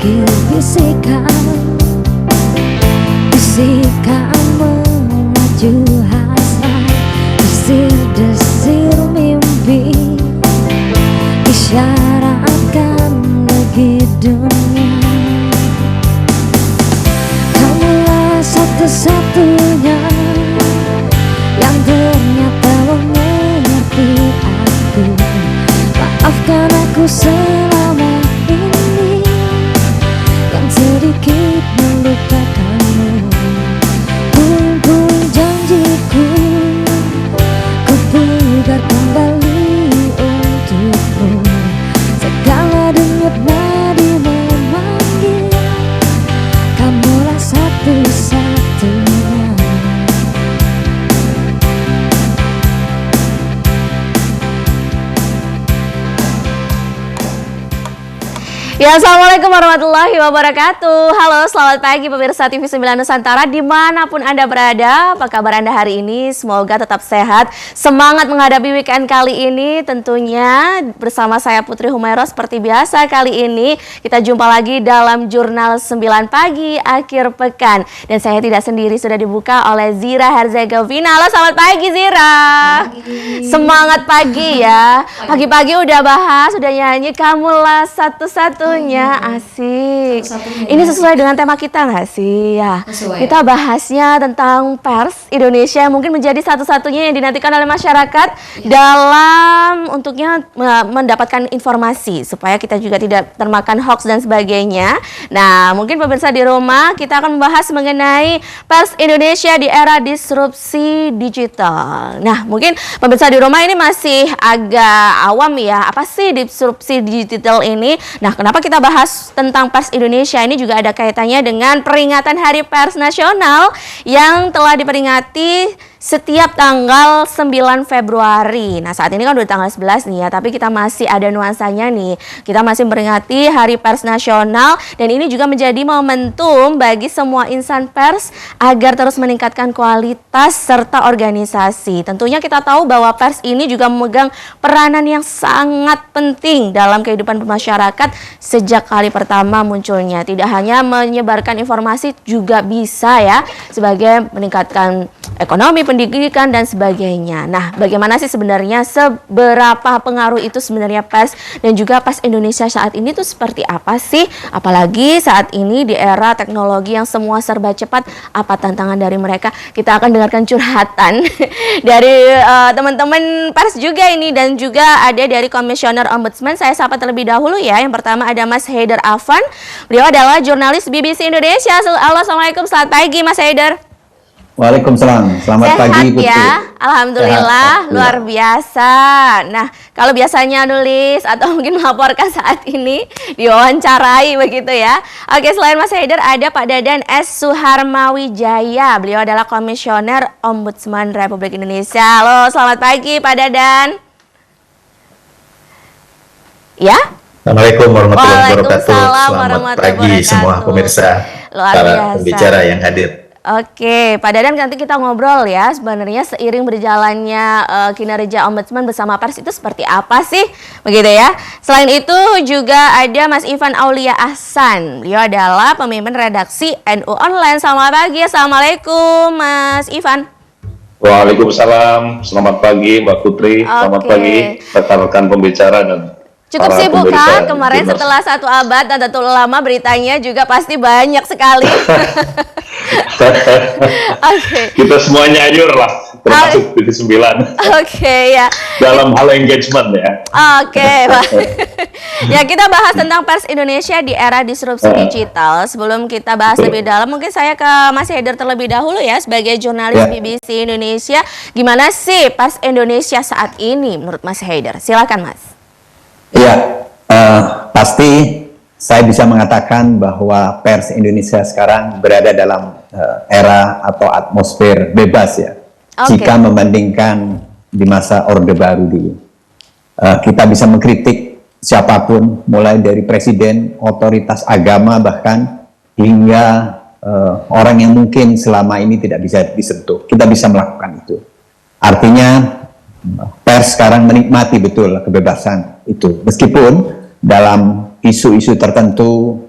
memanggil bisikan memacu hasrat, desir-desir mimpi, isyaratkan lagi dunia. Kamulah satu-satunya yang ternyata mengerti aku. Maafkan aku selama ini yang sedikit melupakanmu. Puing-puing janjiku ku pugar kembali untukmu. Segala denyut nadi memanggil, kamulah satu-satunya. Ya, assalamualaikum warahmatullahi wabarakatuh. Halo, selamat pagi pemirsa TV 9 Nusantara dimanapun Anda berada. Apa kabar Anda hari ini? Semoga tetap sehat, semangat menghadapi weekend kali ini. Tentunya bersama saya Putri Humaira seperti biasa. Kali ini kita jumpa lagi dalam Jurnal 9 Pagi akhir pekan. Dan saya tidak sendiri, sudah dibuka oleh Zira Herzegovina. Halo, selamat pagi Zira. Pagi. Semangat pagi ya. Pagi-pagi udah bahas, udah nyanyi kamulah satu-satunya. Asik. Ini sesuai dengan tema kita nggak sih? Ya. Kita bahasnya tentang pers Indonesia yang mungkin menjadi satu-satunya yang dinantikan oleh masyarakat dalam untuknya mendapatkan informasi supaya kita juga tidak termakan hoax dan sebagainya. Nah, mungkin pemirsa di rumah kita akan membahas mengenai pers Indonesia di era disrupsi digital. Nah, mungkin pemirsa di rumah ini masih agak awam ya. Apa sih disrupsi digital ini? Nah, kenapa kita bahas tentang pers Indonesia ini juga ada kaitannya dengan peringatan Hari Pers Nasional yang telah diperingati setiap tanggal 9 Februari. Nah, saat ini kan udah tanggal 11 nih ya, tapi kita masih ada nuansanya nih. Kita masih memperingati Hari Pers Nasional dan ini juga menjadi momentum bagi semua insan pers agar terus meningkatkan kualitas serta organisasi. Tentunya kita tahu bahwa pers ini juga memegang peranan yang sangat penting dalam kehidupan masyarakat sejak kali pertama munculnya. Tidak hanya menyebarkan informasi, juga bisa ya sebagai meningkatkan ekonomi, pendidikan dan sebagainya. Nah, bagaimana sih sebenarnya seberapa pengaruh itu sebenarnya pers dan juga pers Indonesia saat ini tuh seperti apa sih? Apalagi saat ini di era teknologi yang semua serba cepat, apa tantangan dari mereka? Kita akan dengarkan curhatan dari teman-teman pers juga ini dan juga ada dari Komisioner Ombudsman. Saya sapa terlebih dahulu ya. Yang pertama ada Mas Haidar Afan. Beliau adalah jurnalis BBC Indonesia. Halo, assalamualaikum, selamat pagi Mas Haidar. Waalaikumsalam, selamat pagi Putri. Ya, alhamdulillah, luar biasa. Nah, kalau biasanya nulis atau mungkin melaporkan saat ini diwawancarai begitu ya. Oke, selain Mas Haidar ada Pak Dadan S. Suharmawijaya. Beliau adalah Komisioner Ombudsman Republik Indonesia. Halo, selamat pagi Pak Dadan. Ya? Assalamualaikum warahmatullahi wabarakatuh. Selamat pagi semua pemirsa, para pembicara yang hadir. Oke, Pak Dadan, nanti kita ngobrol ya. Sebenarnya seiring berjalannya kinerja Ombudsman bersama pers itu seperti apa sih? Begitu ya. Selain itu juga ada Mas Ivan Aulia Ahsan. Beliau adalah pemimpin redaksi NU Online. Selamat pagi, assalamualaikum Mas Ivan. Waalaikumsalam, selamat pagi Mbak Putri, selamat pagi rekan-rekan pembicara dan cukup sibuk kan kemarin setelah 1 abad Nahdlatul Ulama, beritanya juga pasti banyak sekali. Kita semuanya nyayur lah, termasuk TV 9. Oke, ya. Dalam hal engagement ya. Oke, Pak. Ya, kita bahas tentang pers Indonesia di era disrupsi digital. Sebelum kita bahas lebih dalam, mungkin saya ke Mas Haidar terlebih dahulu ya sebagai jurnalis BBC Indonesia. Gimana sih pers Indonesia saat ini menurut Mas Haidar? Silakan Mas. Ya, pasti saya bisa mengatakan bahwa pers Indonesia sekarang berada dalam era atau atmosfer bebas ya. Jika membandingkan di masa Orde Baru dulu. Kita bisa mengkritik siapapun, mulai dari presiden, otoritas agama, bahkan hingga orang yang mungkin selama ini tidak bisa disentuh. Kita bisa melakukan itu. Artinya pers sekarang menikmati betul kebebasan itu, meskipun dalam isu-isu tertentu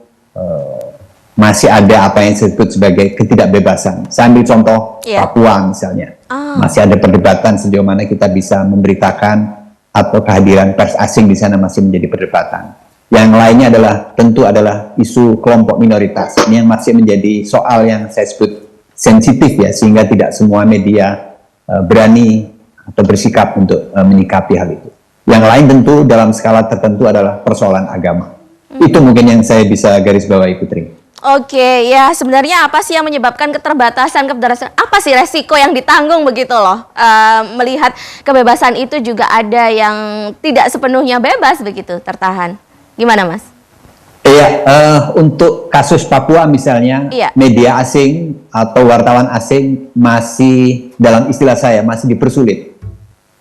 masih ada apa yang disebut sebagai ketidakbebasan. Saya ambil contoh Papua misalnya. Masih ada perdebatan sejauh mana kita bisa memberitakan atau kehadiran pers asing di sana masih menjadi perdebatan. Yang lainnya tentu adalah isu kelompok minoritas. Ini yang masih menjadi soal yang saya sebut sensitif ya, sehingga tidak semua media berani atau bersikap untuk menyikapi hal itu. Yang lain tentu dalam skala tertentu adalah persoalan agama. Itu mungkin yang saya bisa garis bawahi, Putri. Oke, ya sebenarnya apa sih yang menyebabkan keterbatasan? Apa sih resiko yang ditanggung begitu loh? Melihat kebebasan itu juga ada yang tidak sepenuhnya bebas begitu, tertahan. Gimana, Mas? Iya, untuk kasus Papua misalnya, media asing atau wartawan asing masih, dalam istilah saya, masih dipersulit.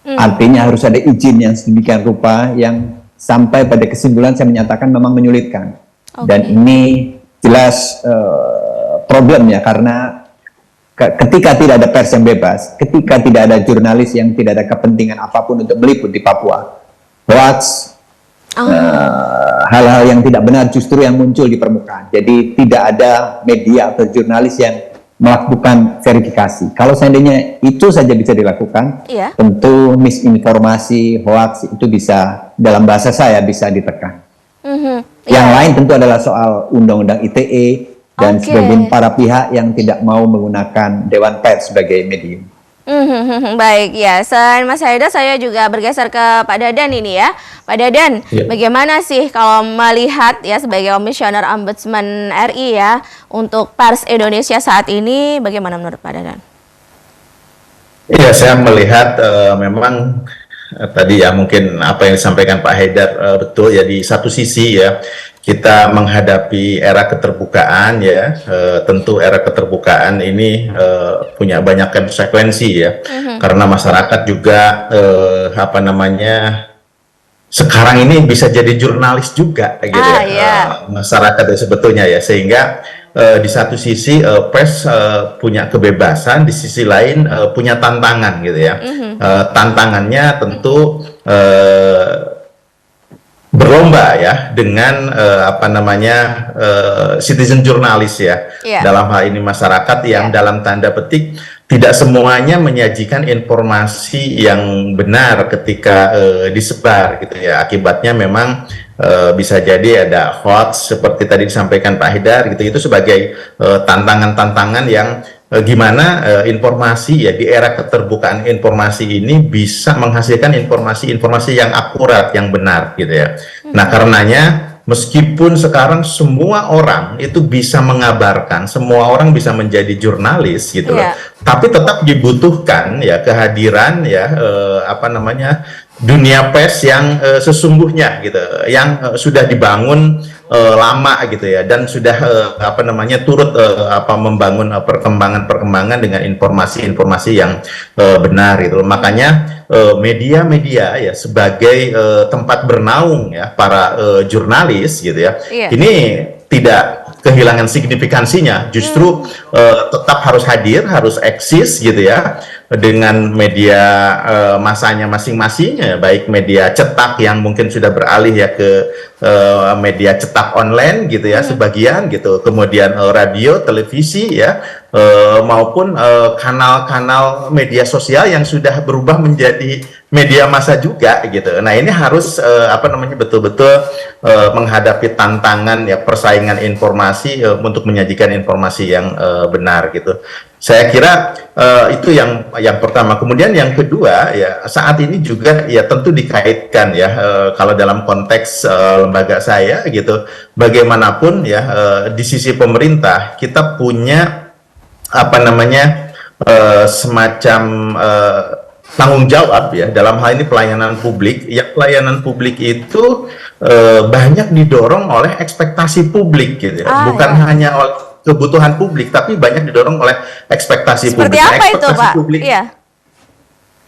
Artinya harus ada izin yang sedemikian rupa yang sampai pada kesimpulan saya menyatakan memang menyulitkan. Dan ini jelas problem ya, karena ketika tidak ada pers yang bebas, ketika tidak ada jurnalis yang tidak ada kepentingan apapun untuk meliput di Papua, hoax, hal-hal yang tidak benar justru yang muncul di permukaan. Jadi tidak ada media atau jurnalis yang melakukan verifikasi. Kalau seandainya itu saja bisa dilakukan, tentu misinformasi, hoax itu bisa, dalam bahasa saya, bisa ditekan. Yang lain tentu adalah soal undang-undang ITE dan sebagian para pihak yang tidak mau menggunakan Dewan Pers sebagai medium. Baik ya, selain Mas Haidar saya juga bergeser ke Pak Dadan ini ya. Pak Dadan, bagaimana sih kalau melihat ya sebagai Komisioner Ombudsman RI ya untuk pers Indonesia saat ini, bagaimana menurut Pak Dadan? Iya, saya melihat memang tadi ya mungkin apa yang disampaikan Pak Haidar betul ya, di satu sisi ya kita menghadapi era keterbukaan ya, tentu era keterbukaan ini punya banyak konsekuensi ya, karena masyarakat juga apa namanya sekarang ini bisa jadi jurnalis juga gitu masyarakat sebetulnya ya, sehingga di satu sisi pers punya kebebasan, di sisi lain punya tantangan gitu ya. Tantangannya tentu berlomba ya dengan apa namanya citizen jurnalis ya, dalam hal ini masyarakat yang dalam tanda petik tidak semuanya menyajikan informasi yang benar ketika disebar gitu ya. Akibatnya memang bisa jadi ada hoax seperti tadi disampaikan Pak Haidar gitu. Itu sebagai tantangan-tantangan yang gimana informasi ya di era keterbukaan informasi ini bisa menghasilkan informasi-informasi yang akurat, yang benar gitu ya. Nah, karenanya meskipun sekarang semua orang itu bisa mengabarkan, semua orang bisa menjadi jurnalis gitu loh, tapi tetap dibutuhkan ya kehadiran ya apa namanya dunia pers yang sesungguhnya gitu, yang sudah dibangun lama gitu ya, dan sudah apa namanya turut apa membangun perkembangan dengan informasi-informasi yang benar gitu. Makanya media-media ya sebagai tempat bernaung ya para jurnalis gitu ya, ini tidak kehilangan signifikansinya, justru tetap harus hadir, harus eksis gitu ya, dengan media masanya masing-masing ya, baik media cetak yang mungkin sudah beralih ya ke media cetak online gitu ya, sebagian gitu, kemudian radio, televisi ya, maupun kanal-kanal media sosial yang sudah berubah menjadi media massa juga gitu. Nah, ini harus apa namanya betul-betul menghadapi tantangan ya persaingan informasi untuk menyajikan informasi yang benar gitu. Saya kira itu yang pertama. Kemudian yang kedua ya, saat ini juga ya tentu dikaitkan ya kalau dalam konteks lembaga saya gitu, bagaimanapun ya di sisi pemerintah kita punya apa namanya semacam tanggung jawab ya dalam hal ini pelayanan publik. Ya, pelayanan publik itu banyak didorong oleh ekspektasi publik gitu ya. Bukan hanya oleh kebutuhan publik, tapi banyak didorong oleh ekspektasi publik. Seperti apa ekspektasi itu, Pak? Publik,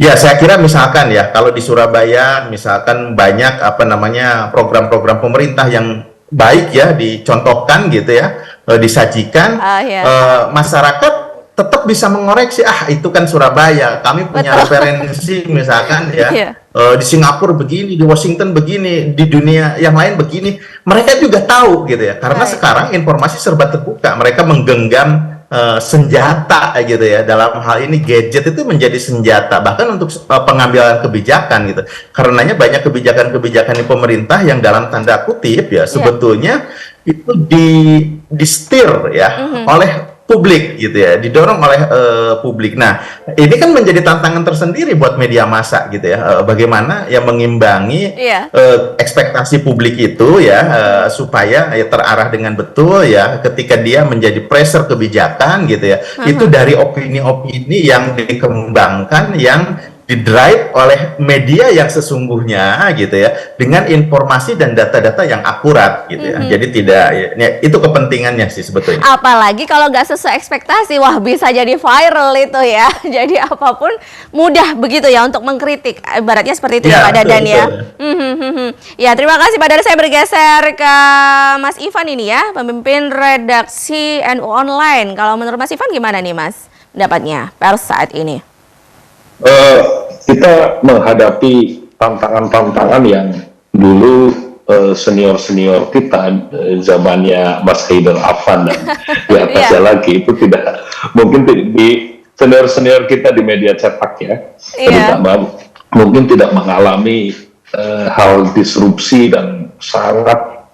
ya, saya kira misalkan ya, kalau di Surabaya misalkan banyak apa namanya program-program pemerintah yang baik ya dicontohkan gitu ya, disajikan, masyarakat tetap bisa mengoreksi, itu kan Surabaya, kami punya referensi misalkan ya, di Singapura begini, di Washington begini, di dunia yang lain begini. Mereka juga tahu gitu ya, karena sekarang informasi serba terbuka. Mereka menggenggam senjata gitu ya. Dalam hal ini gadget itu menjadi senjata bahkan untuk pengambilan kebijakan gitu. Karenanya banyak kebijakan-kebijakan di pemerintah yang dalam tanda kutip ya sebetulnya itu di-steer ya oleh publik gitu ya, didorong oleh publik. Nah, ini kan menjadi tantangan tersendiri buat media massa gitu ya, bagaimana ya mengimbangi ekspektasi publik itu ya supaya ya terarah dengan betul ya ketika dia menjadi pressure kebijakan gitu ya. Itu dari opini-opini yang dikembangkan yang didrive oleh media yang sesungguhnya gitu ya, dengan informasi dan data-data yang akurat gitu ya. Jadi tidak ya, itu kepentingannya sih sebetulnya. Apalagi kalau nggak sesuai ekspektasi, wah bisa jadi viral itu ya. Jadi apapun mudah begitu ya untuk mengkritik. Ibaratnya seperti itu ya Pak Dadan ya. Ya, terima kasih Pak Dadan. Saya bergeser ke Mas Ivan ini ya, pemimpin redaksi NU Online. Kalau menurut Mas Ivan gimana nih Mas pendapatnya pers saat ini? Kita menghadapi tantangan-tantangan yang dulu senior-senior kita zamannya Mas Haidar Afan dan di atasnya lagi itu tidak mungkin di senior-senior kita di media cetak ya, terutama mungkin tidak mengalami hal disrupsi dan sangat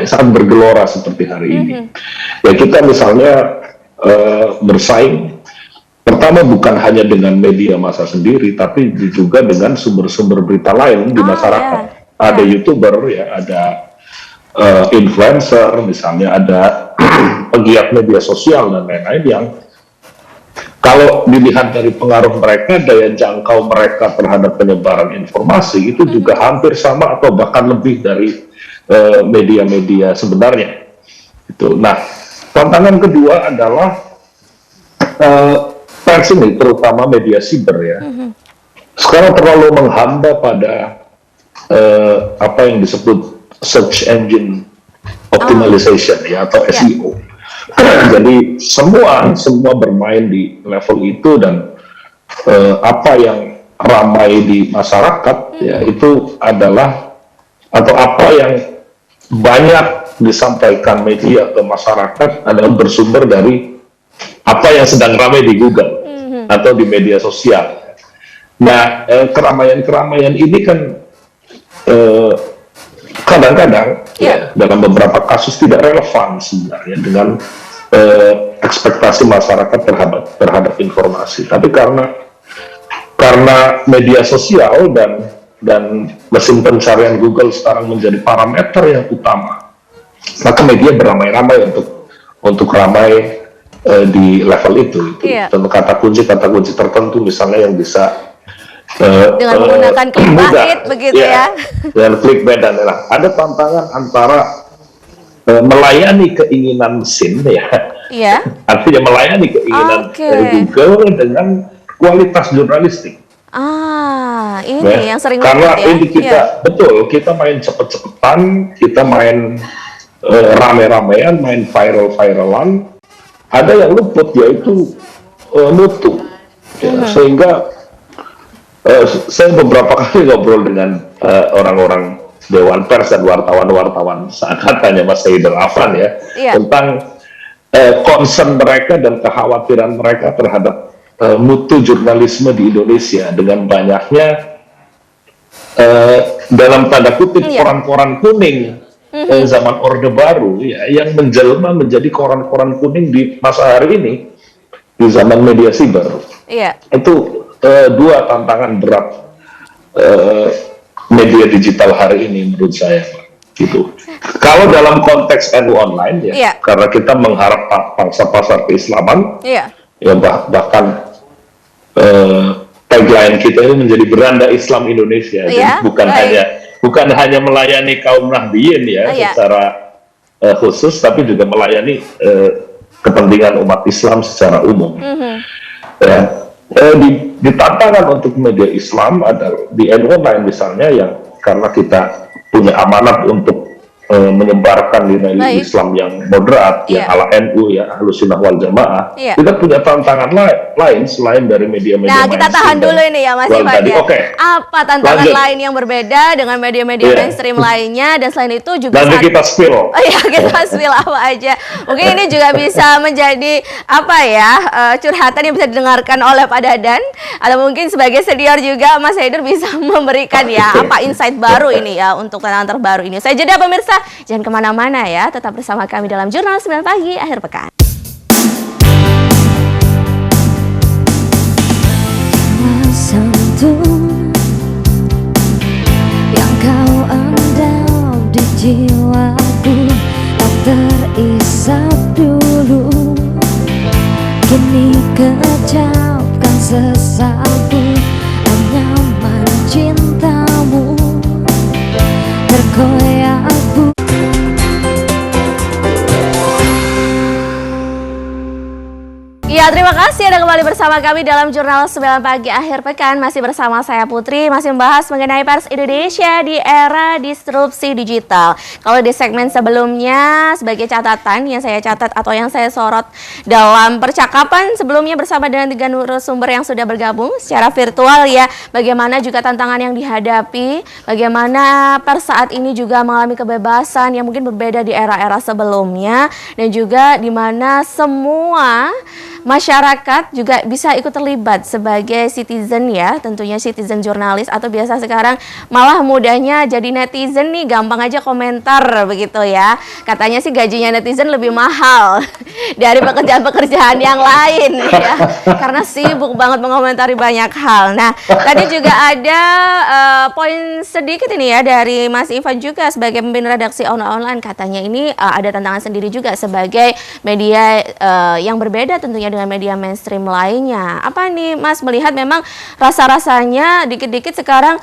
sangat bergelora seperti hari ini. Ya kita misalnya bersaing. Pertama bukan hanya dengan media massa sendiri, tapi juga dengan sumber-sumber berita lain di masyarakat. Ada YouTuber, ya, ada influencer, misalnya ada pegiat media sosial dan lain-lain yang kalau dilihat dari pengaruh mereka, daya jangkau mereka terhadap penyebaran informasi itu juga hampir sama atau bahkan lebih dari media-media sebenarnya. Itu. Nah, tantangan kedua adalah pers ini, terutama media siber ya, sekarang terlalu menghamba pada apa yang disebut search engine optimization ya, atau SEO. Jadi semua bermain di level itu dan apa yang ramai di masyarakat ya itu adalah atau apa yang banyak disampaikan media ke masyarakat adalah bersumber dari apa yang sedang ramai di Google atau di media sosial. Nah, keramaian-keramaian ini kan kadang-kadang ya, dalam beberapa kasus tidak relevan sebenarnya dengan ekspektasi masyarakat terhadap informasi. Tapi karena media sosial dan mesin pencarian Google sekarang menjadi parameter yang utama, maka media beramai-ramai untuk ramai di level itu. Dan kata kunci tertentu misalnya yang bisa dengan menggunakan clickbait begitu ya. Dengan clickbait dan lain-lain. Ada tantangan antara melayani keinginan mesin ya. Artinya melayani keinginan Google dengan kualitas jurnalistik. Ini yang sering karena ya. Ini kita betul, kita main cepet-cepetan, kita main rame-ramean, main viral-viralan. Ada yang luput yaitu mutu, ya, sehingga saya beberapa kali ngobrol dengan orang-orang Dewan Pers dan wartawan-wartawan saat katanya Mas Haidar Afan ya, tentang concern mereka dan kekhawatiran mereka terhadap mutu jurnalisme di Indonesia dengan banyaknya dalam tanda kutip koran-koran kuning zaman Orde Baru ya, yang menjelma menjadi koran-koran kuning di masa hari ini di zaman media siber. Itu dua tantangan berat media digital hari ini menurut saya, gitu. Kalau dalam konteks NU Online ya, karena kita mengharap pangsa pasar keislaman, ya bahkan tagline kita ini menjadi beranda Islam Indonesia, jadi bukan hanya melayani kaum nahdliyin ya secara khusus, tapi juga melayani kepentingan umat Islam secara umum. Di tantangan untuk media Islam adalah di NU Online misalnya, yang karena kita punya amanat untuk menyebarkan nilai Islam yang moderat, ya ala NU, ya Ahlus Sunnah wal Jamaah. Kita punya tantangan lain selain dari media-media. Nah, kita tahan dulu ini ya Mas Ivan. Apa tantangan lain yang berbeda dengan media-media mainstream lainnya, dan selain itu juga nanti kita spill. Kita spill apa aja. Mungkin ini juga bisa menjadi apa ya, curhatan yang bisa didengarkan oleh Pak Dadan, atau mungkin sebagai senior juga Mas Haider bisa memberikan ya apa insight baru ini ya untuk tantangan terbaru ini. Saya jeda pemirsa, jangan kemana-mana ya, tetap bersama kami dalam Jurnal 9 Pagi akhir pekan. Santun yang kau endam di jiwaku tak terisap dulu, kini kecapkan sesapu anyaman cintamu terkoyak bu. Ya, terima kasih Anda kembali bersama kami dalam Jurnal 9 Pagi akhir pekan. Masih bersama saya Putri, masih membahas mengenai pers Indonesia di era disrupsi digital. Kalau di segmen sebelumnya, sebagai catatan yang saya catat atau yang saya sorot dalam percakapan sebelumnya bersama dengan 3 narasumber yang sudah bergabung secara virtual ya, bagaimana juga tantangan yang dihadapi, bagaimana pers saat ini juga mengalami kebebasan yang mungkin berbeda di era-era sebelumnya, dan juga di mana semua masyarakat juga bisa ikut terlibat sebagai citizen ya, tentunya citizen jurnalis, atau biasa sekarang malah mudahnya jadi netizen nih, gampang aja komentar begitu ya. Katanya sih gajinya netizen lebih mahal dari pekerjaan-pekerjaan yang lain ya, karena sibuk banget mengomentari banyak hal. Nah, tadi juga ada poin sedikit ini ya dari Mas Ivan juga sebagai pemimpin redaksi online, katanya ini ada tantangan sendiri juga sebagai media yang berbeda tentunya dengan media mainstream lainnya. Apa nih Mas melihat memang rasa-rasanya dikit-dikit sekarang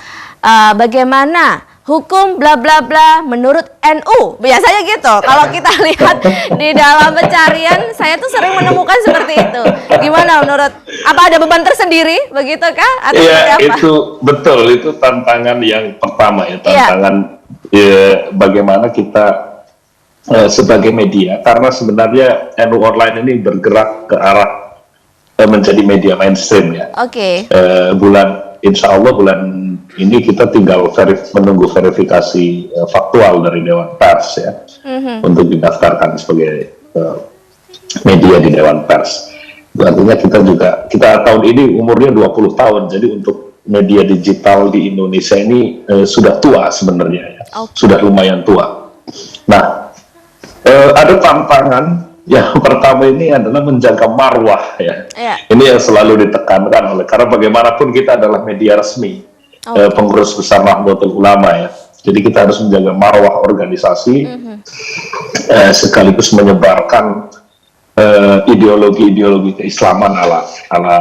bagaimana hukum bla bla bla menurut NU? Biasanya gitu. Kalau kita lihat di dalam pencarian, saya tuh sering menemukan seperti itu. Gimana menurut, apa ada beban tersendiri begitukah atau ya, apa? Itu betul, itu tantangan yang pertama ya, tantangan bagaimana kita sebagai media, karena sebenarnya NU Online ini bergerak ke arah menjadi media mainstream ya. Insya Allah bulan ini kita tinggal menunggu verifikasi faktual dari Dewan Pers ya, untuk didaftarkan sebagai media di Dewan Pers. Artinya kita tahun ini umurnya 20 tahun, jadi untuk media digital di Indonesia ini sudah tua sebenarnya ya, sudah lumayan tua. Nah, ada tantangan yang pertama ini adalah menjaga marwah ya. Ini yang selalu ditekankan oleh, karena bagaimanapun kita adalah media resmi pengurus besar Nahdlatul Ulama ya. Jadi kita harus menjaga marwah organisasi, sekaligus menyebarkan ideologi-ideologi keislaman ala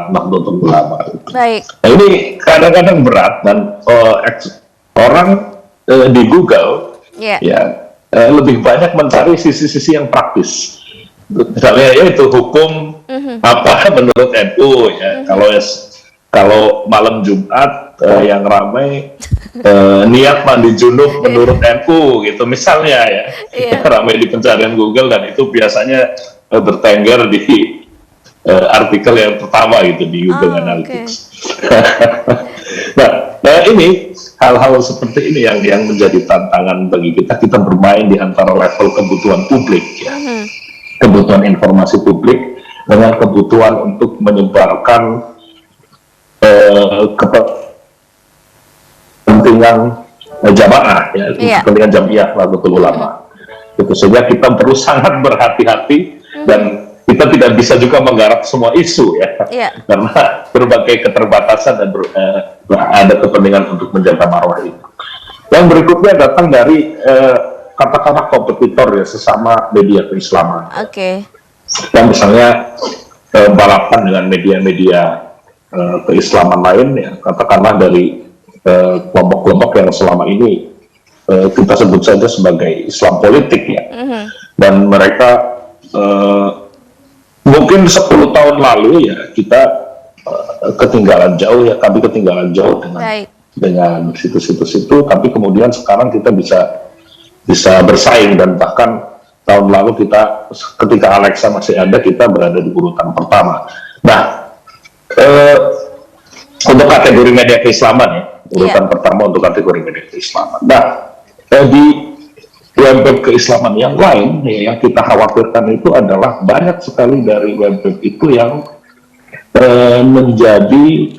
Nahdlatul Ulama. Baik. Nah, ini kadang-kadang berat, dan orang di Google ya lebih banyak mencari sisi-sisi yang praktis. Misalnya yaitu hukum apa menurut NU ya. Kalau malam Jumat yang ramai niat mandi junub menurut NU gitu misalnya ya. Ramai di pencarian Google, dan itu biasanya bertengger di artikel yang pertama gitu di Google Analytics. Nah, ini hal-hal seperti ini yang menjadi tantangan bagi kita bermain di antara level kebutuhan publik ya, kebutuhan informasi publik dengan kebutuhan untuk menyebarkan kepentingan jamaah ya, kepentingan jamiah Nahdlatul Ulama. Itu saja kita perlu sangat berhati-hati, dan kita tidak bisa juga menggarap semua isu ya, karena berbagai keterbatasan dan ada kepentingan untuk menjaga marwah itu. Yang berikutnya datang dari katakanlah kompetitor ya, sesama media keislaman. Yang misalnya balapan dengan media-media keislaman lain ya, katakanlah dari kelompok-kelompok yang selama ini kita sebut saja sebagai Islam politik ya, dan mereka mungkin 10 tahun lalu ya kita ketinggalan jauh ya, kami ketinggalan jauh dengan situs-situs itu, tapi kemudian sekarang kita bisa bisa bersaing, dan bahkan tahun lalu kita ketika Alexa masih ada, kita berada di urutan pertama. Nah, untuk kategori media keislaman ya, urutan pertama untuk kategori media keislaman. Nah, di web keislaman yang lain ya, yang kita khawatirkan itu adalah banyak sekali dari web itu yang menjadi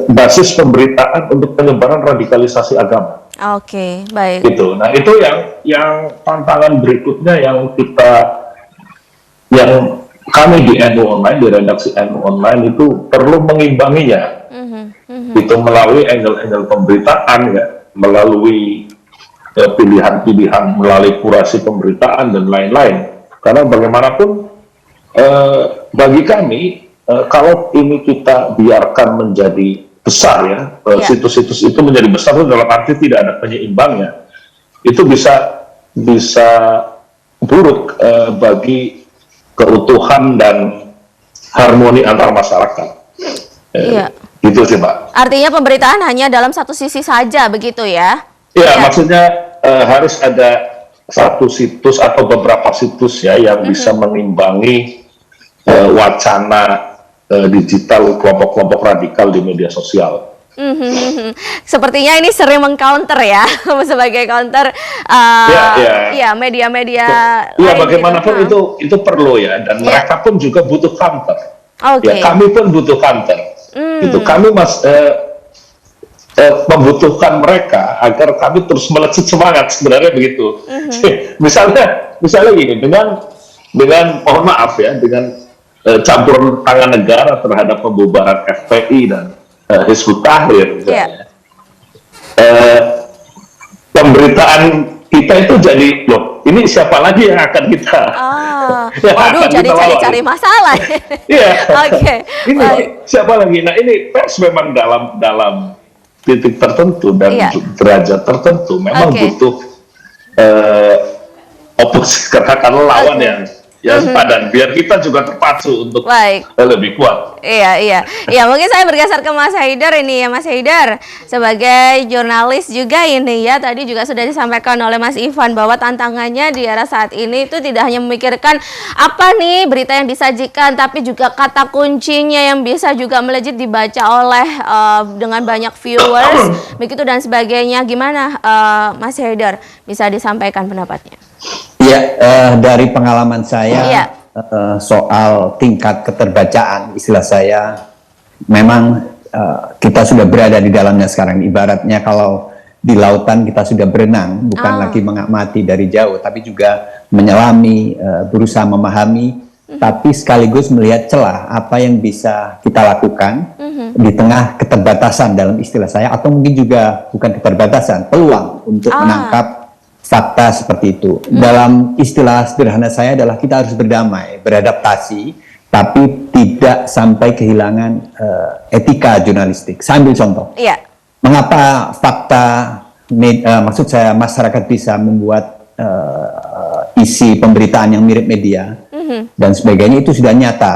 basis pemberitaan untuk penyebaran radikalisasi agama. Oke, baik. Gitu. Nah, itu yang tantangan berikutnya yang kami di NU Online, di redaksi NU Online itu perlu mengimbanginya. Itu melalui angle-angle pemberitaan ya, melalui pilihan-pilihan, melalui kurasi pemberitaan dan lain-lain. Karena bagaimanapun bagi kami, kalau ini kita biarkan menjadi besar ya, situs-situs itu menjadi besar itu dalam arti tidak ada penyeimbangnya, itu bisa buruk bagi keutuhan dan harmoni antar masyarakat. Gitu sih, Pak. Artinya pemberitaan hanya dalam satu sisi saja, begitu ya? Iya, maksudnya harus ada satu situs atau beberapa situs ya yang bisa mengimbangi wacana digital kelompok-kelompok radikal di media sosial. Sepertinya ini sering mengcounter ya, sebagai counter media-media. Iya, bagaimanapun itu perlu ya, dan mereka pun juga butuh counter. Ya, kami pun butuh counter. Itu kami membutuhkan mereka agar kami terus melejit semangat, sebenarnya begitu. Misalnya gini, dengan mohon maaf ya, dengan campur tangan negara terhadap pembubaran FPI dan Hizbut Tahrir, pemberitaan kita itu jadi, loh, ini siapa lagi yang akan kita? Waduh, jadi cari-cari masalah. Iya. Oke. Ini siapa lagi? Nah, ini pers memang dalam titik tertentu dan derajat tertentu memang butuh oposisi, katakan lawan yang sepadan, biar kita juga terpacu untuk lebih kuat. Iya, mungkin saya bergeser ke Mas Haidar ini ya, Mas Haidar sebagai jurnalis juga ini ya, tadi juga sudah disampaikan oleh Mas Ivan bahwa tantangannya di era saat ini itu tidak hanya memikirkan apa nih berita yang disajikan, tapi juga kata kuncinya yang bisa juga melejit dibaca oleh dengan banyak viewers begitu dan sebagainya. Gimana Mas Haidar, bisa disampaikan pendapatnya? Ya, dari pengalaman saya soal tingkat keterbacaan, istilah saya, memang kita sudah berada di dalamnya sekarang. Ibaratnya kalau di lautan kita sudah berenang, bukan lagi mengamati dari jauh, tapi juga menyelami, berusaha memahami, tapi sekaligus melihat celah apa yang bisa kita lakukan di tengah keterbatasan dalam istilah saya, atau mungkin juga bukan keterbatasan, peluang untuk menangkap fakta seperti itu. Dalam istilah sederhana saya adalah kita harus berdamai, beradaptasi, tapi tidak sampai kehilangan etika jurnalistik. Saya ambil contoh. Mengapa fakta, maksud saya masyarakat bisa membuat isi pemberitaan yang mirip media dan sebagainya, itu sudah nyata,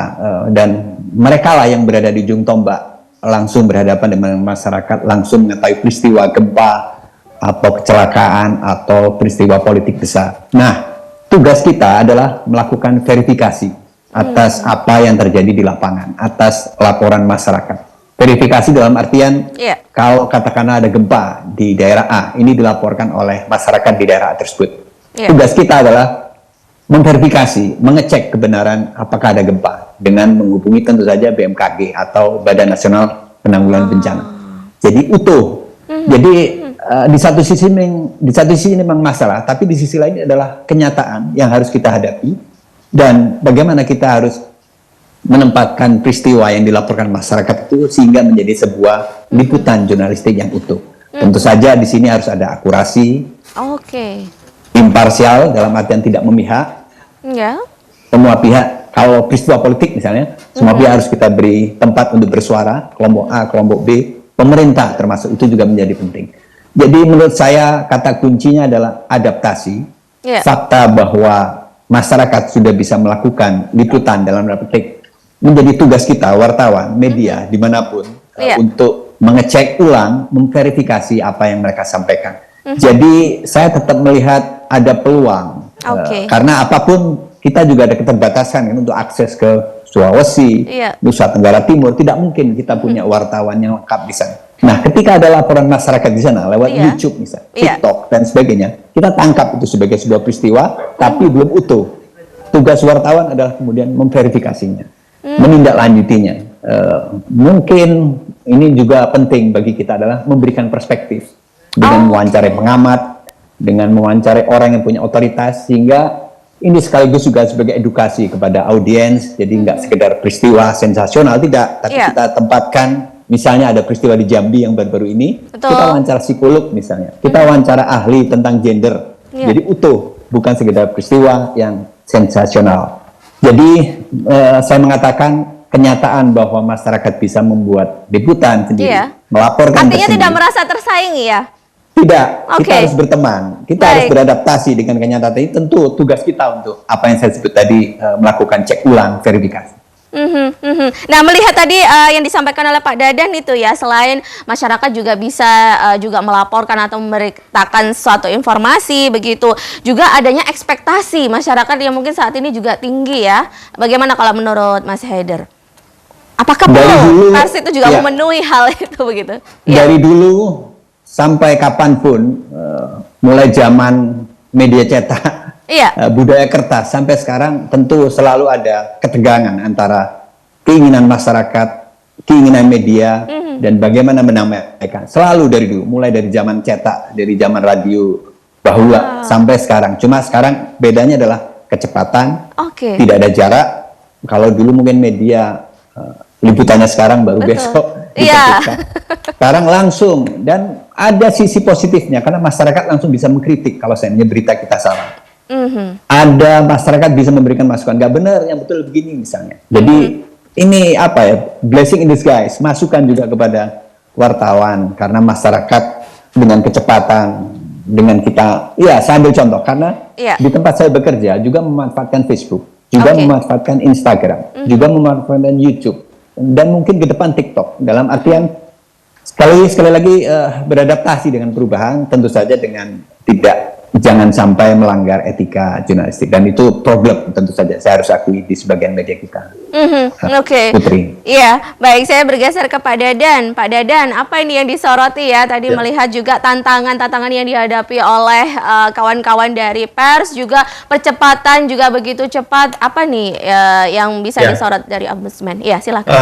dan mereka lah yang berada di ujung tombak, langsung berhadapan dengan masyarakat, langsung mengetahui peristiwa gempa atau kecelakaan atau peristiwa politik besar. Nah, tugas kita adalah melakukan verifikasi atas apa yang terjadi di lapangan, atas laporan masyarakat. Verifikasi dalam artian kalau katakanlah ada gempa di daerah A, ini dilaporkan oleh masyarakat di daerah A tersebut. Tugas kita adalah memverifikasi, mengecek kebenaran apakah ada gempa dengan menghubungi tentu saja BMKG atau Badan Nasional Penanggulangan Bencana. Jadi utuh. Jadi di satu sisi ini memang masalah, tapi di sisi lain adalah kenyataan yang harus kita hadapi, dan bagaimana kita harus menempatkan peristiwa yang dilaporkan masyarakat itu sehingga menjadi sebuah liputan jurnalistik yang utuh. Tentu saja di sini harus ada akurasi, imparsial dalam artian tidak memihak. Semua pihak, kalau peristiwa politik misalnya, semua pihak harus kita beri tempat untuk bersuara, kelompok A, kelompok B, pemerintah termasuk, itu juga menjadi penting. Jadi menurut saya kata kuncinya adalah adaptasi. Fakta bahwa masyarakat sudah bisa melakukan liputan dalam petik menjadi tugas kita, wartawan, media, dimanapun, untuk mengecek ulang, memverifikasi apa yang mereka sampaikan. Jadi saya tetap melihat ada peluang. Karena apapun kita juga ada keterbatasan kan untuk akses ke Sulawesi, Nusa Tenggara Timur. Tidak mungkin kita punya wartawan yang lengkap di sana. Nah, ketika ada laporan masyarakat di sana lewat YouTube misalnya, TikTok dan sebagainya, kita tangkap itu sebagai sebuah peristiwa, tapi belum utuh. Tugas wartawan adalah kemudian memverifikasinya, menindaklanjutinya. Mungkin ini juga penting bagi kita adalah memberikan perspektif dengan mewawancarai pengamat, dengan mewawancarai orang yang punya otoritas, sehingga ini sekaligus juga sebagai edukasi kepada audiens. Jadi nggak sekedar peristiwa sensasional, tidak, tapi kita tempatkan. Misalnya ada peristiwa di Jambi yang baru-baru ini, kita wawancara psikolog misalnya, kita wawancara ahli tentang gender, jadi utuh, bukan sekedar peristiwa yang sensasional. Jadi saya mengatakan kenyataan bahwa masyarakat bisa membuat liputan sendiri, melaporkan artinya tidak merasa tersaingi ya? Tidak, kita harus berteman, kita harus beradaptasi dengan kenyataan ini. Tentu tugas kita untuk apa yang saya sebut tadi, melakukan cek ulang, verifikasi. Nah, melihat tadi yang disampaikan oleh Pak Dadan itu ya, selain masyarakat juga bisa juga melaporkan atau memberitakan suatu informasi begitu, juga adanya ekspektasi masyarakat yang mungkin saat ini juga tinggi ya. Bagaimana kalau menurut Mas Haider? Apakah perlu pers itu juga memenuhi hal itu begitu? Dari dulu sampai kapanpun, mulai zaman media cetak, budaya kertas sampai sekarang, tentu selalu ada ketegangan antara keinginan masyarakat, keinginan media, dan bagaimana menyampaikan. Selalu dari dulu, mulai dari zaman cetak, dari zaman radio bahula sampai sekarang. Cuma sekarang bedanya adalah kecepatan, tidak ada jarak. Kalau dulu mungkin media liputannya sekarang baru besok. Sekarang langsung, dan ada sisi positifnya karena masyarakat langsung bisa mengkritik kalau seandainya berita kita salah. Ada masyarakat bisa memberikan masukan, nggak benar, yang betul begini misalnya. Jadi ini apa ya, blessing in disguise, masukan juga kepada wartawan, karena masyarakat dengan kecepatan, dengan kita, saya ambil contoh karena di tempat saya bekerja juga memanfaatkan Facebook, juga memanfaatkan Instagram, juga memanfaatkan YouTube, dan mungkin ke depan TikTok. Dalam artian sekali lagi beradaptasi dengan perubahan, tentu saja dengan jangan sampai melanggar etika jurnalistik, dan itu problem tentu saja saya harus akui di sebagian media kita. Putri. Iya, baik, saya bergeser ke Pak Dadan. Pak Dadan, apa ini yang disoroti ya? Tadi melihat juga tantangan yang dihadapi oleh kawan-kawan dari pers, juga percepatan juga begitu cepat. Apa nih yang bisa disorot dari Ombudsman? Iya, silakan.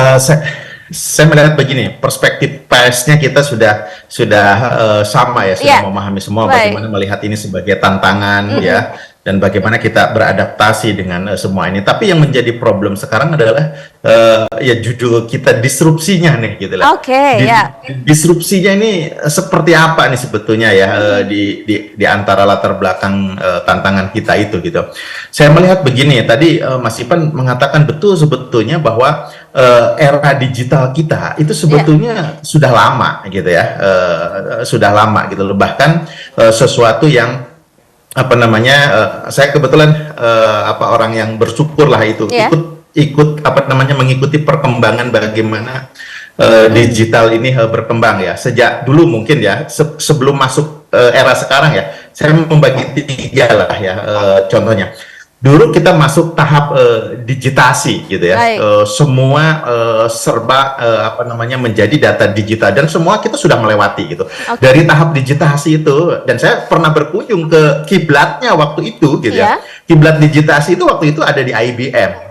Saya melihat begini, perspektif persnya kita sudah sama ya, sudah memahami semua bagaimana melihat ini sebagai tantangan ya, dan bagaimana kita beradaptasi dengan semua ini. Tapi yang menjadi problem sekarang adalah judul kita disrupsinya nih gitu lah. Disrupsinya ini seperti apa nih sebetulnya ya, di antara latar belakang tantangan kita itu gitu. Saya melihat begini, tadi Mas Ipan mengatakan betul sebetulnya bahwa era digital kita itu sebetulnya sudah lama gitu ya, sudah lama gitu loh. Bahkan sesuatu yang saya kebetulan orang yang bersyukur lah itu ikut mengikuti perkembangan bagaimana digital ini berkembang ya, sejak dulu mungkin ya, sebelum masuk era sekarang ya. Saya membagi 3 lah ya, contohnya. Dulu kita masuk tahap digitasi gitu ya, semua serba menjadi data digital, dan semua kita sudah melewati gitu. Dari tahap digitasi itu, dan saya pernah berkunjung ke kiblatnya waktu itu gitu ya. Kiblat digitasi itu waktu itu ada di IBM.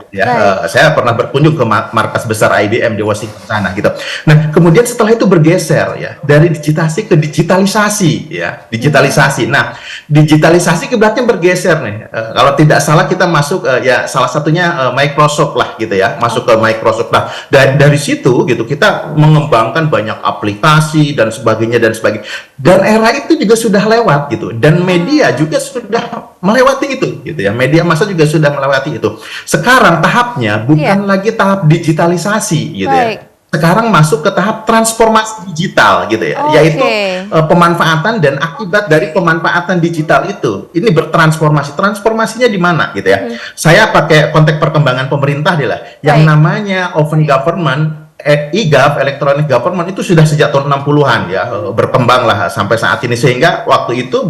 Saya pernah berkunjung ke markas besar IBM di Washington sana gitu. Nah, kemudian setelah itu bergeser ya, dari digitasi ke digitalisasi ya, digitalisasi. Nah, digitalisasi kiblatnya bergeser nih. Kalau tidak salah kita masuk salah satunya Microsoft lah gitu ya, masuk ke Microsoft. Nah, dari situ gitu kita mengembangkan banyak aplikasi dan sebagainya dan sebagainya. Dan era itu juga sudah lewat gitu, dan media juga sudah melewati itu gitu ya. Media massa juga sudah melewati itu. Sekarang tahapnya bukan lagi tahap digitalisasi gitu ya. Sekarang masuk ke tahap transformasi digital gitu ya, yaitu pemanfaatan dan akibat dari pemanfaatan digital itu ini bertransformasi. Transformasinya di mana gitu ya. Saya pakai konteks perkembangan pemerintah deh lah, yang namanya open government e-gov, electronic government itu sudah sejak tahun 60-an ya, berkembang lah sampai saat ini, sehingga waktu itu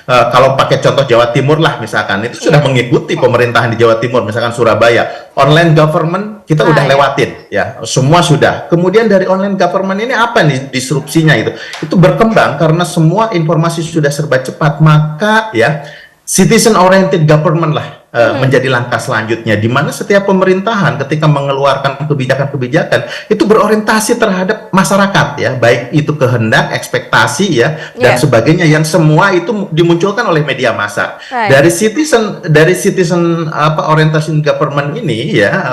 kalau pakai contoh Jawa Timur lah misalkan, itu sudah mengikuti pemerintahan di Jawa Timur, misalkan Surabaya. Online government kita udah lewatin ya, semua sudah. Kemudian dari online government ini apa nih disrupsinya itu berkembang karena semua informasi sudah serba cepat, maka ya citizen oriented government lah menjadi langkah selanjutnya, di mana setiap pemerintahan ketika mengeluarkan kebijakan-kebijakan itu berorientasi terhadap masyarakat ya, baik itu kehendak, ekspektasi ya dan sebagainya, yang semua itu dimunculkan oleh media massa. Dari citizen orientation government ini ya,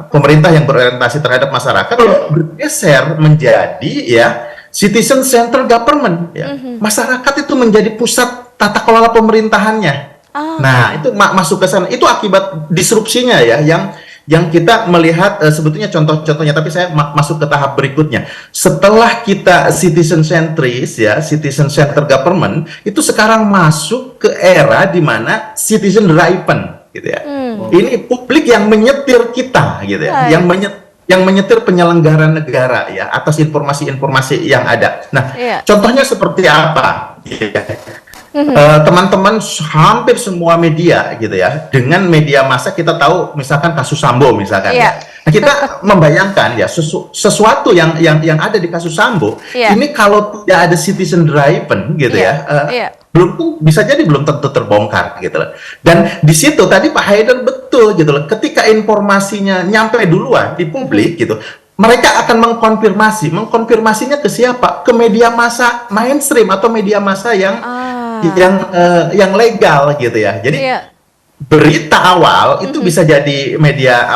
pemerintah yang berorientasi terhadap masyarakat bergeser menjadi ya citizen centered government ya. Masyarakat itu menjadi pusat tata kelola pemerintahannya. Nah, itu masuk ke sana. Itu akibat disrupsinya ya, yang kita melihat sebetulnya contoh-contohnya, tapi saya masuk ke tahap berikutnya. Setelah kita citizen centris ya, citizen centered government, itu sekarang masuk ke era di mana citizen driven gitu ya. Ini publik yang menyetir kita gitu ya, yang menyetir penyelenggaraan negara ya atas informasi-informasi yang ada. Nah, contohnya seperti apa? Teman-teman hampir semua media gitu ya, dengan media massa kita tahu misalkan kasus Sambo misalkan ya. Nah, kita membayangkan ya sesuatu yang ada di kasus Sambo ini kalau tidak ada citizen driven gitu bisa jadi belum tentu terbongkar gitu loh. Dan di situ tadi Pak Haidar betul gitu loh, ketika informasinya nyampe duluan di publik gitu, mereka akan mengkonfirmasinya ke siapa? Ke media massa mainstream atau media massa yang legal gitu ya. Jadi berita awal itu bisa jadi media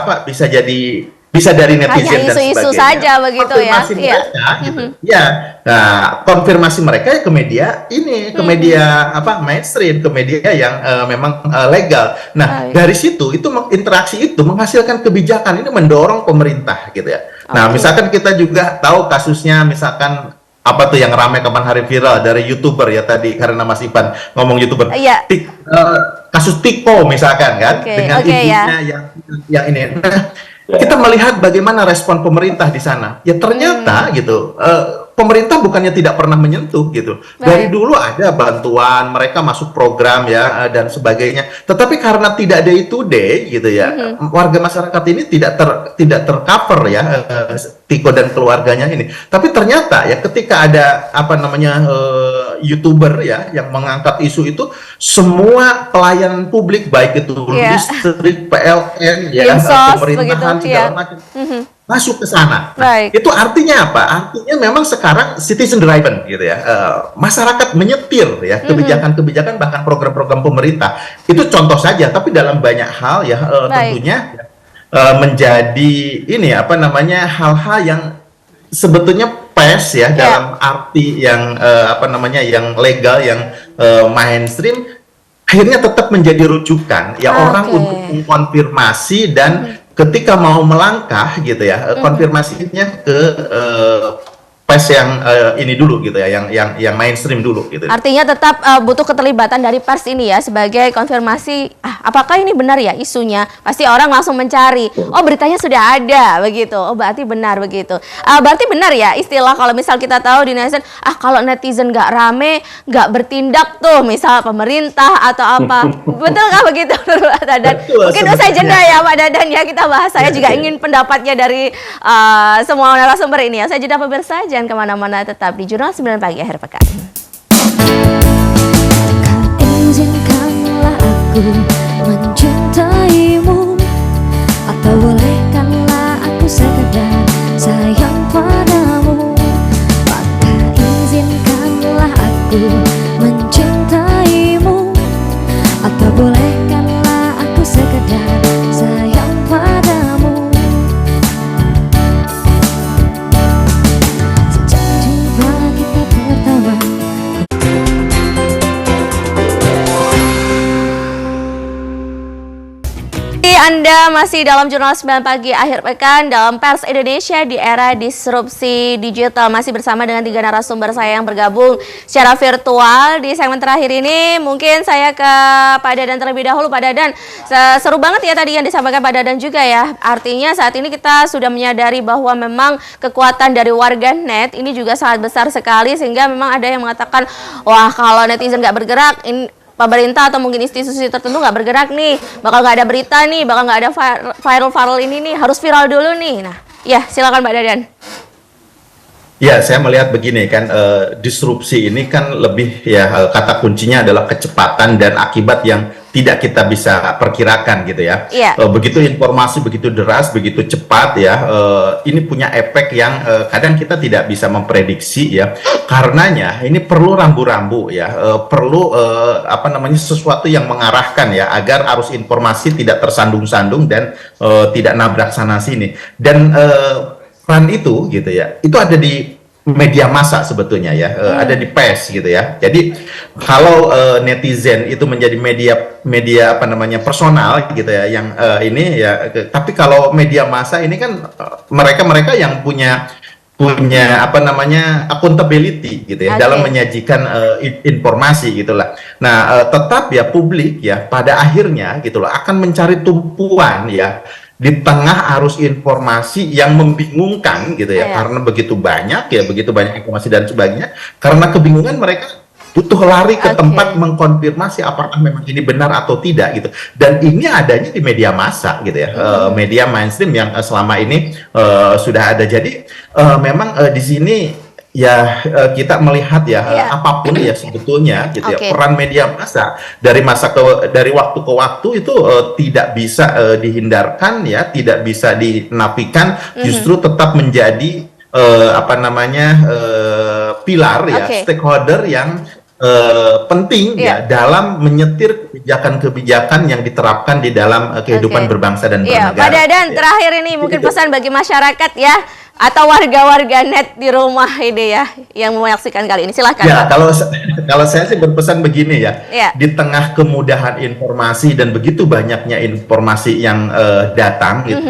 bisa dari netizen dan sebagainya. Isu-isu saja begitu ya. Mereka, gitu. Ya, nah konfirmasi mereka ke media ini, ke media mainstream, ke media yang memang legal. Nah, dari situ interaksi itu menghasilkan kebijakan, ini mendorong pemerintah gitu ya. Nah, misalkan kita juga tahu kasusnya misalkan apa tuh yang ramai kemarin hari viral dari YouTuber ya tadi, karena Mas Ivan ngomong YouTuber. Kasus Tiko misalkan kan, dengan ibunya yang ini. Nah, kita melihat bagaimana respon pemerintah di sana. Ya ternyata gitu, pemerintah bukannya tidak pernah menyentuh gitu. Dari dulu ada bantuan, mereka masuk program ya dan sebagainya. Tetapi karena tidak day to day gitu ya, warga masyarakat ini tidak tercover ya, Tiko dan keluarganya ini. Tapi ternyata ya ketika ada YouTuber ya yang mengangkat isu itu, semua pelayanan publik baik itu listrik, PLN ya, pemerintahan segala macam masuk ke sana. Itu artinya apa? Artinya memang sekarang citizen driven gitu ya. Masyarakat menyetir ya kebijakan-kebijakan bahkan program-program pemerintah. Itu contoh saja, tapi dalam banyak hal ya tentunya menjadi ini hal-hal yang sebetulnya PES ya dalam arti yang yang legal, yang mainstream, akhirnya tetap menjadi rujukan ya orang untuk mengkonfirmasi dan ketika mau melangkah gitu ya, konfirmasinya ke PES yang ini dulu gitu ya, yang mainstream dulu gitu. Artinya tetap butuh keterlibatan dari pers ini ya sebagai konfirmasi, apakah ini benar ya isunya? Pasti orang langsung mencari, oh beritanya sudah ada begitu, oh berarti benar begitu. Berarti benar ya istilah kalau misal kita tahu di netizen, kalau netizen nggak rame, nggak bertindak tuh, misal pemerintah atau apa. Betul nggak begitu Pak Dadan? Mungkin usai jeda ya Pak Dadan ya, kita bahas. Saya juga ingin pendapatnya dari semua narasumber ini ya. Saya jeda pemirsa, jangan kemana-mana, tetap di Jurnal 9 Pagi akhir pekan. Izinkanlah aku mencintaimu, atau bolehkanlah aku sekedar sayang padamu. Maka izinkanlah aku mencintaimu, atau bolehkanlah aku sekedar sayang padamu. Sejak jumpa kita pertama, Anda masih dalam Jurnal 9 Pagi akhir pekan dalam Pers Indonesia di era disrupsi digital. Masih bersama dengan 3 narasumber saya yang bergabung secara virtual. Di segmen terakhir ini mungkin saya ke Pak Dadan terlebih dahulu. Pak Dadan, seru banget ya tadi yang disampaikan Pak Dadan juga ya. Artinya saat ini kita sudah menyadari bahwa memang kekuatan dari warganet ini juga sangat besar sekali, sehingga memang ada yang mengatakan, wah kalau netizen nggak bergerak, pemerintah atau mungkin institusi tertentu nggak bergerak nih, bakal nggak ada berita nih, bakal nggak ada viral ini nih, harus viral dulu nih. Nah, ya silakan Mbak Dadan. Ya, saya melihat begini kan, disrupsi ini kan lebih ya kata kuncinya adalah kecepatan dan akibat yang tidak kita bisa perkirakan gitu ya. Begitu informasi begitu deras, begitu cepat ya, ini punya efek yang kadang kita tidak bisa memprediksi ya. Karenanya ini perlu rambu-rambu ya, perlu sesuatu yang mengarahkan ya agar arus informasi tidak tersandung-sandung dan tidak nabrak sana sini. Dan peran itu gitu ya, itu ada di media massa sebetulnya ya, ada di pers gitu ya. Jadi kalau netizen itu menjadi media personal gitu ya, yang ini ya, tapi kalau media massa ini kan mereka yang punya accountability gitu ya, dalam menyajikan informasi gitulah. Nah, tetap ya publik ya pada akhirnya gitulah akan mencari tumpuan ya di tengah arus informasi yang membingungkan gitu ya, karena begitu banyak informasi dan sebagainya. Karena kebingungan mereka butuh lari ke tempat mengkonfirmasi apakah memang ini benar atau tidak gitu. Dan ini adanya di media massa gitu ya, media mainstream yang selama ini sudah ada. Jadi memang di sini ya kita melihat ya apapun ya sebetulnya gitu ya, peran media massa dari waktu ke waktu itu tidak bisa dihindarkan ya, tidak bisa dinafikan, justru tetap menjadi pilar ya, stakeholder yang penting ya dalam menyetir kebijakan-kebijakan yang diterapkan di dalam kehidupan berbangsa dan bernegara. Pak Dadan, terakhir ini mungkin pesan bagi masyarakat ya, atau warga net di rumah ini ya yang menyaksikan kali ini, silakan. Ya, kalau saya sih berpesan begini ya, di tengah kemudahan informasi dan begitu banyaknya informasi yang datang gitu,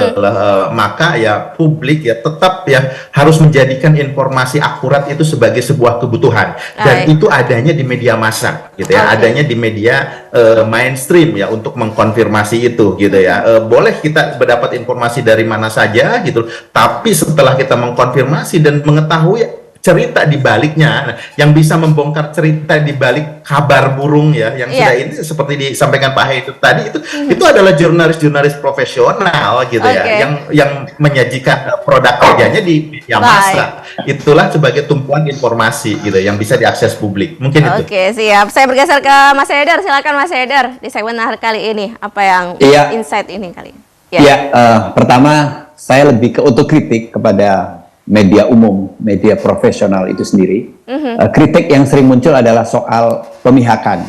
maka ya publik ya tetap ya harus menjadikan informasi akurat itu sebagai sebuah kebutuhan, dan itu adanya di media massa gitu ya, adanya di media mainstream ya untuk mengkonfirmasi itu gitu ya. Boleh kita mendapat informasi dari mana saja gitu, tapi setelah kita mengkonfirmasi dan mengetahui cerita di baliknya, yang bisa membongkar cerita di balik kabar burung ya, yang sudah ini seperti disampaikan Pak Haidar tadi itu adalah jurnalis profesional gitu ya, yang menyajikan produk kerjanya di media massa. Itulah sebagai tumpuan informasi gitu yang bisa diakses publik. Mungkin itu. Oke, siap. Saya bergeser ke Mas Haidar. Silakan Mas Haidar di segmen kali ini, apa yang insight ini kali ini? Pertama saya lebih ke otokritik kepada media umum, media profesional itu sendiri. Kritik yang sering muncul adalah soal pemihakan.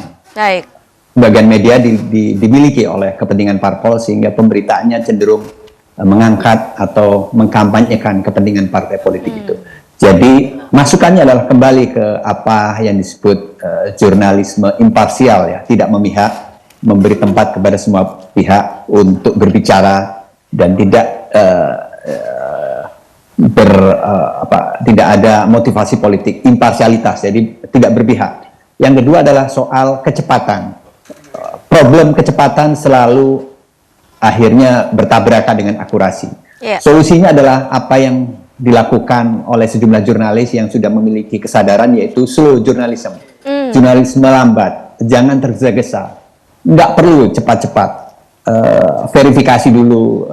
Bagian media dimiliki oleh kepentingan parpol, sehingga pemberitaannya cenderung mengangkat atau mengkampanyekan kepentingan partai politik itu. Jadi masukannya adalah kembali ke apa yang disebut jurnalisme imparsial ya, tidak memihak, memberi tempat kepada semua pihak untuk berbicara dan tidak tidak ada motivasi politik, imparsialitas, jadi tidak berpihak. Yang kedua adalah soal kecepatan. Problem kecepatan selalu akhirnya bertabrakan dengan akurasi. Solusinya adalah apa yang dilakukan oleh sejumlah jurnalis yang sudah memiliki kesadaran, yaitu slow journalism. Jurnalisme lambat, jangan tergesa-gesa, nggak perlu cepat-cepat. Verifikasi dulu,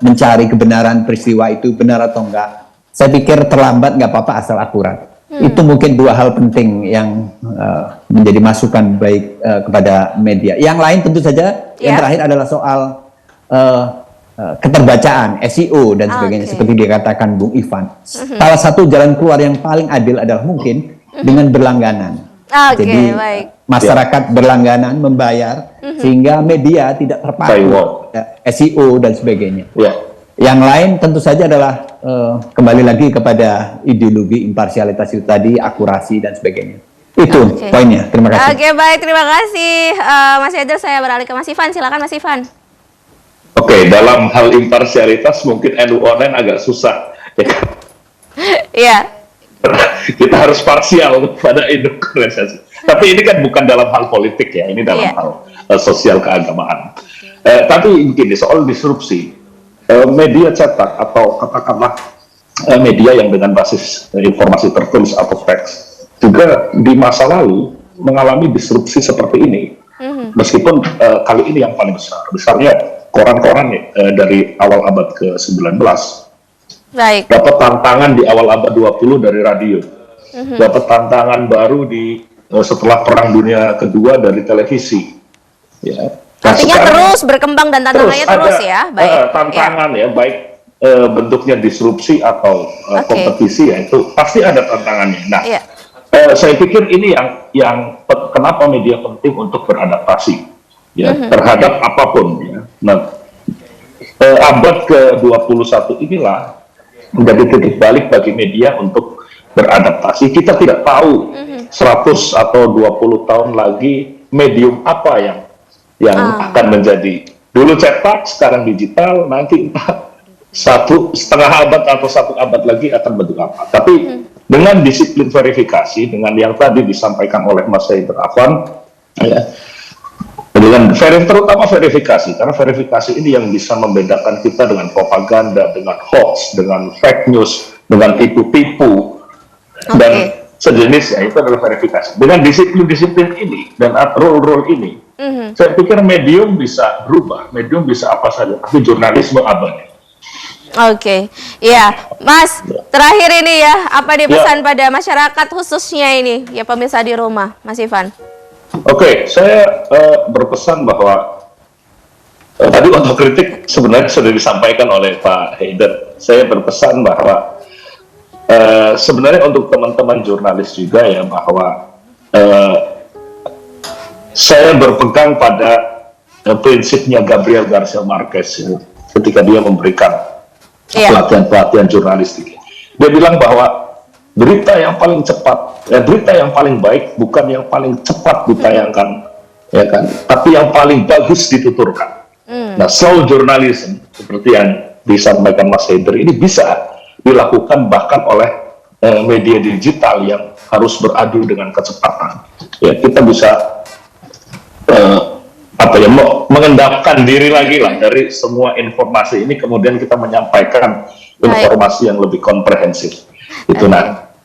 mencari kebenaran peristiwa itu benar atau enggak. Saya pikir terlambat nggak apa-apa asal akurat. Itu mungkin dua hal penting yang menjadi masukan baik kepada media. Yang lain tentu saja yang terakhir adalah soal keterbacaan, SEO dan sebagainya, seperti dikatakan Bung Ivan. Salah satu jalan keluar yang paling adil adalah mungkin dengan berlangganan. Jadi masyarakat berlangganan membayar sehingga media tidak terpaku SEO dan sebagainya. Yang lain tentu saja adalah kembali lagi kepada ideologi imparsialitas itu tadi, akurasi dan sebagainya. Itu poinnya. Terima kasih. Baik, terima kasih Mas Haidar. Saya beralih ke Mas Ivan. Silakan Mas Ivan. Oke, dalam hal imparsialitas mungkin NU online agak susah. Ya kan? Iya. Kita harus parsial pada induk organisasi. Tapi ini kan bukan dalam hal politik ya, ini dalam hal sosial keagamaan. Tapi begini, soal disrupsi, media cetak atau katakanlah media yang dengan basis informasi tertulis atau teks, juga di masa lalu mengalami disrupsi seperti ini. Meskipun kali ini yang paling besar, besarnya koran-koran dari awal abad ke-19. Baik. Dapat tantangan di awal abad 20 dari radio. Dapat tantangan baru setelah Perang Dunia Kedua dari televisi. Ya. Nah, artinya terus berkembang dan tantangannya terus ya. Baik. Tantangan ya, baik bentuknya disrupsi atau kompetisi, ya itu pasti ada tantangannya. Nah, saya pikir ini yang kenapa media penting untuk beradaptasi ya terhadap apapun ya. Nah, abad ke-21 inilah menjadi titik balik bagi media untuk beradaptasi. Kita tidak tahu 100 atau 20 tahun lagi medium apa yang akan menjadi. Dulu cetak, sekarang digital, nanti entah 1,5 abad atau 1 abad lagi akan bentuk apa. Tapi dengan disiplin verifikasi, dengan yang tadi disampaikan oleh Mas Haider Afwan, ya, dengan terutama verifikasi, karena verifikasi ini yang bisa membedakan kita dengan propaganda, dengan hoax, dengan fake news, dengan tipu-tipu dan sejenisnya. Itu adalah verifikasi. Dengan disiplin-disiplin ini dan rule-rule ini, saya pikir medium bisa berubah, medium bisa apa saja, tapi jurnalisme abadi. Iya, Mas. Terakhir ini ya, apa nih pesan pada masyarakat khususnya ini, ya pemirsa di rumah, Mas Ivan? Saya berpesan bahwa tadi untuk kritik sebenarnya sudah disampaikan oleh Pak Haider. Saya berpesan bahwa sebenarnya untuk teman-teman jurnalis juga ya, bahwa saya berpegang pada prinsipnya Gabriel Garcia Marquez ya, ketika dia memberikan pelatihan-pelatihan jurnalistik. Dia bilang bahwa berita yang paling cepat, berita yang paling baik bukan yang paling cepat ditayangkan, ya kan? Tapi yang paling bagus dituturkan. Nah, slow journalism seperti yang disampaikan Mas Haider ini bisa dilakukan bahkan oleh media digital yang harus beradu dengan kecepatan. Ya, kita bisa mengendapkan diri lagi lah dari semua informasi ini, kemudian kita menyampaikan informasi yang lebih komprehensif. Itu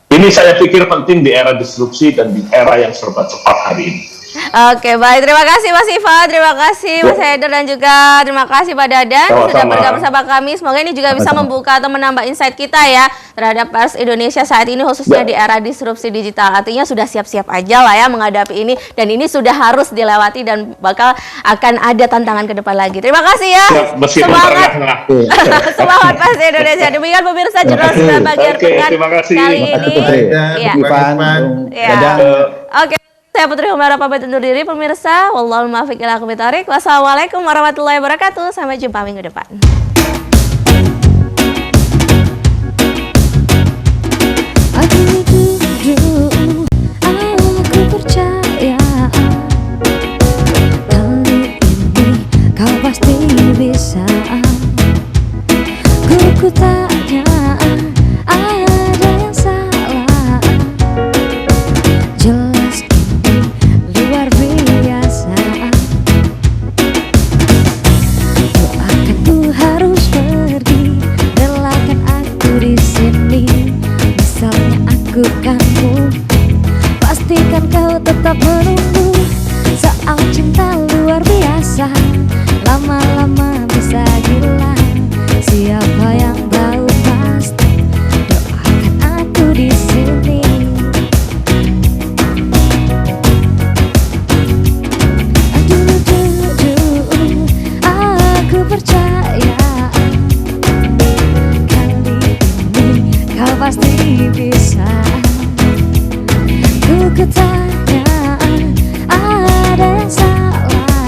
ini saya pikir penting di era disrupsi dan di era yang serba cepat hari ini. Baik, terima kasih Mas Ivan, terima kasih Mas Haider, dan juga terima kasih Pak Dadan sudah bergabung bersama kami. Semoga ini juga bisa membuka atau menambah insight kita ya terhadap pers Indonesia saat ini, khususnya di era disrupsi digital. Artinya sudah siap-siap aja lah ya menghadapi ini, dan ini sudah harus dilewati dan bakal akan ada tantangan ke depan lagi. Terima kasih ya. Semangat. Semangat pers Indonesia. Demikian pemirsa Jurnal Sinar bagian pekan kali ini. Saya Putri Humara pamit undur diri pemirsa. Wallahul muwaffiq ila aqwamit thoriq. Wassalamualaikum warahmatullahi wabarakatuh. Sampai jumpa minggu depan. Aku percaya kali ini kau pasti bisa. Ku tanya ada yang salah. Jelas ini luar biasa. Doakanku harus pergi, relakan aku di sini. Misalnya aku kamu, pastikan kau tetap menunggu. Soal cinta luar biasa, lama-lama bisa gila. Siapa yang tahu pasti, doakan aku di sini. Aku percaya kali ini kau pasti bisa. Ku tanya ada yang salah.